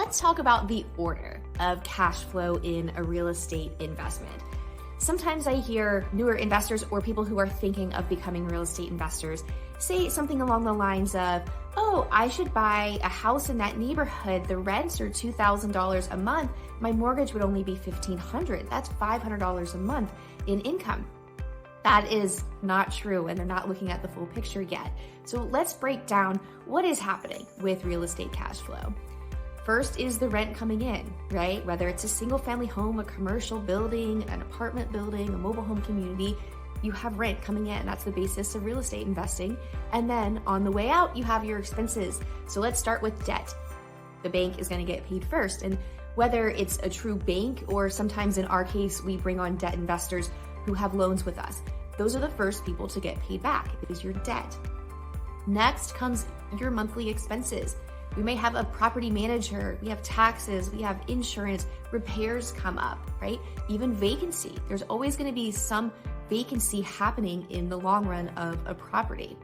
let's talk about the order of cash flow in a real estate investment. Sometimes I hear newer investors or people who are thinking of becoming real estate investors say something along the lines of, oh, I should buy a house in that neighborhood. The rents are $2,000 a month. My mortgage would only be $1,500. That's $500 a month in income. That is not true, and they're not looking at the full picture yet. So let's break down what is happening with real estate cash flow. First is the rent coming in, right? Whether it's a single family home, a commercial building, an apartment building, a mobile home community, you have rent coming in. That's the basis of real estate investing. And then on the way out, you have your expenses. So let's start with debt. The bank is going to get paid first. And whether it's a true bank or sometimes in our case, we bring on debt investors who have loans with us. Those are the first people to get paid back, is your debt. Next comes your monthly expenses. We may have a property manager, we have taxes, we have insurance, repairs come up, right? Even vacancy. There's always going to be some vacancy happening in the long run of a property.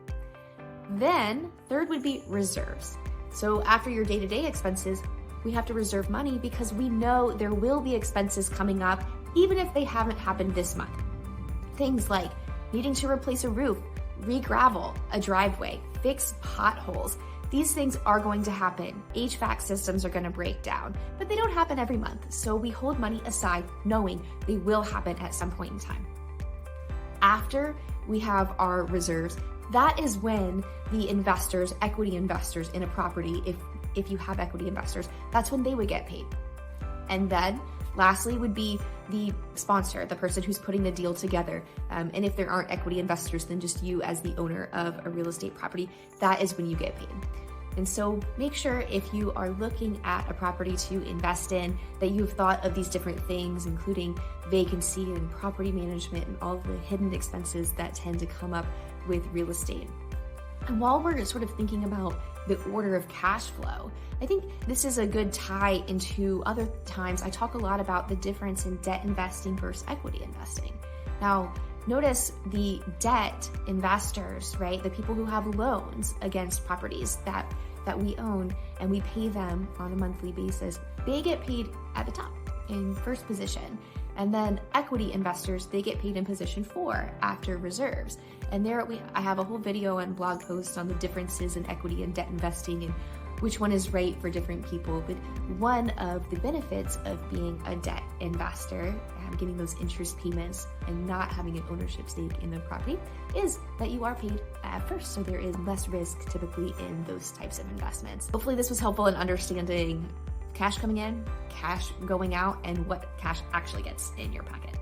Then third would be reserves. So after your day-to-day expenses, we have to reserve money because we know there will be expenses coming up even if they haven't happened this month. Things like needing to replace a roof, re-gravel a driveway, fix potholes. These things are going to happen. HVAC systems are going to break down, but they don't happen every month. So we hold money aside knowing they will happen at some point in time. After we have our reserves, that is when the investors, equity investors in a property, if you have equity investors, that's when they would get paid. And then lastly would be the sponsor, the person who's putting the deal together. And if there aren't equity investors, then just you as the owner of a real estate property, that is when you get paid. And so make sure if you are looking at a property to invest in that you've thought of these different things, including vacancy and property management and all of the hidden expenses that tend to come up with real estate. And while we're sort of thinking about the order of cash flow, I think this is a good tie into other times I talk a lot about the difference in debt investing versus equity investing. Now, notice the debt investors, right? The people who have loans against properties that we own and we pay them on a monthly basis, they get paid at the top in first position. And then equity investors, they get paid in position 4 after reserves. And there I have a whole video and blog post on the differences in equity and debt investing and which one is right for different people. But one of the benefits of being a debt investor and getting those interest payments and not having an ownership stake in the property is that you are paid at first. So there is less risk typically in those types of investments. Hopefully this was helpful in understanding cash coming in, cash going out, and what cash actually gets in your pocket.